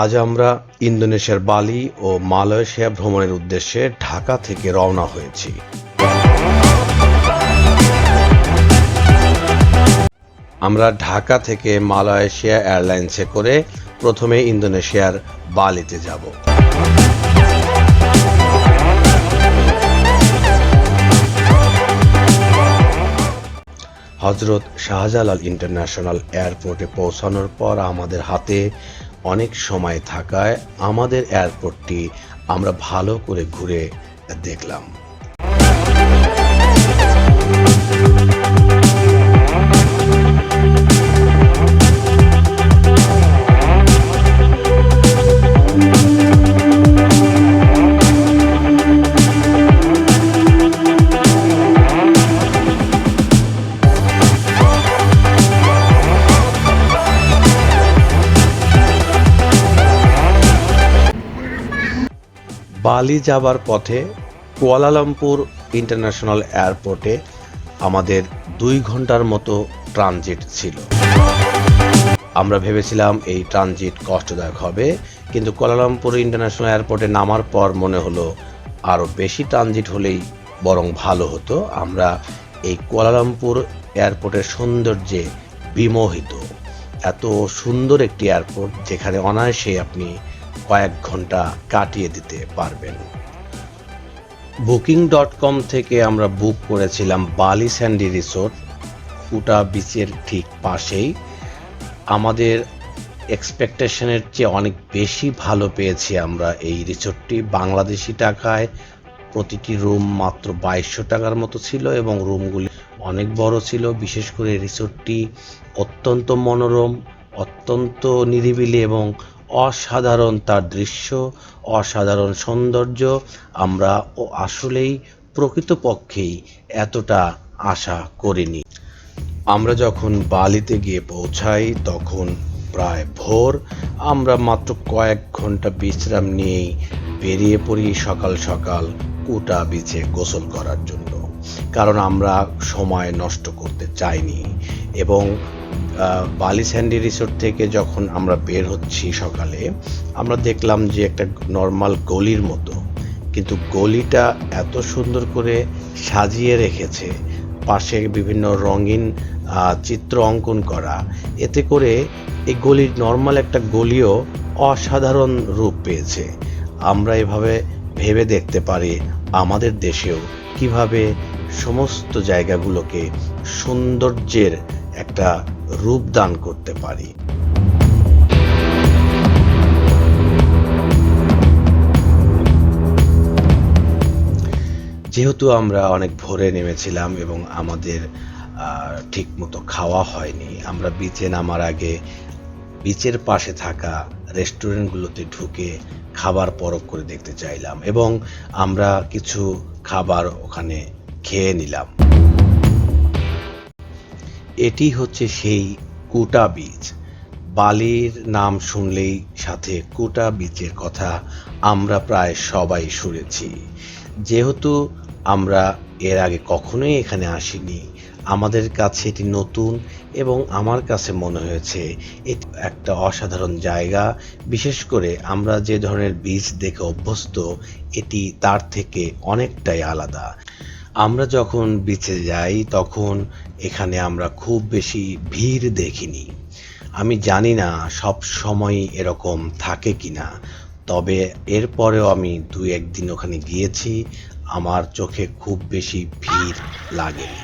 আজ আমরা ইন্দোনেশিয়ার বালি ও মালয়েশিয়া ভ্রমণের উদ্দেশ্যে ঢাকা থেকে রওনা হয়েছি। আমরা ঢাকা থেকে মালয়েশিয়া এয়ারলাইন্সে করে প্রথমে ইন্দোনেশিয়ার বালিতে যাব। হজরত শাহজালাল ইন্টারন্যাশনাল এয়ারপোর্টে পৌঁছানোর পর আমাদের হাতে অনেক সময় থাকায় আমাদের এয়ারপোর্টটি আমরা ভালো করে ঘুরে দেখলাম। বালি যাবার পথে কুয়ালালামপুর ইন্টারন্যাশনাল এয়ারপোর্টে আমাদের 2 ঘন্টার মতো ট্রানজিট ছিল। আমরা ভেবেছিলাম এই ট্রানজিট কষ্টদায়ক হবে, কিন্তু কুয়ালালামপুর ইন্টারন্যাশনাল এয়ারপোর্টে নামার পর মনে হলো আরও বেশি ট্রানজিট হলেই বরং ভালো হতো। আমরা এই কুয়ালালামপুর এয়ারপোর্টের সৌন্দর্যে বিমোহিত। এত সুন্দর একটি এয়ারপোর্ট যেখানে অনায়াসে আপনি কয়েক ঘন্টা কাটিয়ে দিতে পারবেন। Booking.com থেকে আমরা বুক করেছিলাম বালি স্যান্ডি রিসোর্ট, কুটা বিচের ঠিক পাশেই। আমাদের এক্সপেকটেশনের চেয়ে অনেক বেশি ভালো পেয়েছি আমরা এই রিসোর্টটি। বাংলাদেশি টাকায় প্রতিটি রুম মাত্র 2200 টাকার মতো ছিল এবং রুমগুলি অনেক বড় ছিল। বিশেষ করে রিসোর্টটি অত্যন্ত মনোরম, অত্যন্ত নিরিবিলি এবং অসাধারণ তার দৃশ্য, অসাধারণ সৌন্দর্য। আমরা আসলেই প্রকৃতপক্ষেই এতটা আশা করিনি। আমরা যখন বালিতে গিয়ে পৌঁছাই তখন প্রায় ভোর। আমরা মাত্র কয়েক ঘন্টা বিশ্রাম নিয়েই বেরিয়ে পড়ি সকাল সকাল কুটা বিচে গোসল করার জন্য, কারণ আমরা সময় নষ্ট করতে চাইনি। এবং বালি স্যান্ডি রিসোর্ট থেকে যখন আমরা বের হচ্ছি সকালে, আমরা দেখলাম যে একটা নর্মাল গলির মতো, কিন্তু গলিটা এত সুন্দর করে সাজিয়ে রেখেছে, পাশে বিভিন্ন রঙিন চিত্র অঙ্কন করা, এতে করে এই গলির নর্মাল একটা গলিও অসাধারণ রূপ পেয়েছে। আমরা এভাবে ভেবে দেখতে পারি আমাদের দেশেও কিভাবে সমস্ত জায়গাগুলোকে সৌন্দর্যের একটা রূপ দান করতে পারি। যেহেতু আমরা অনেক ভোরে নেমেছিলাম এবং আমাদের ঠিক মতো খাওয়া হয়নি, আমরা বিচে নামার আগে বিচের পাশে থাকা রেস্টুরেন্টগুলোতে ঢুকে খাবার পরখ করে দেখতে চাইলাম এবং আমরা কিছু খাবার ওখানে খেয়ে নিলাম। এটি হচ্ছে সেই কুটা বিচ। বালির নাম শুনলেই সাথে কুটা বিচের কথা আমরা প্রায় সবাই শুনেছি। যেহেতু আমরা এর আগে কখনোই এখানে আসিনি, আমাদের কাছে এটি নতুন এবং আমার কাছে মনে হয়েছে এটি একটা অসাধারণ জায়গা। বিশেষ করে আমরা যে ধরনের বিচ দেখে অভ্যস্ত, এটি তার থেকে অনেকটাই আলাদা। আমরা যখন বিচে যাই তখন এখানে আমরা খুব বেশি ভিড় দেখিনি। আমি জানি না সব সময় এরকম থাকে কিনা, তবে এরপরেও আমি 2-1 দিন ওখানে গিয়েছি, আমার চোখে খুব বেশি ভিড় লাগেনি।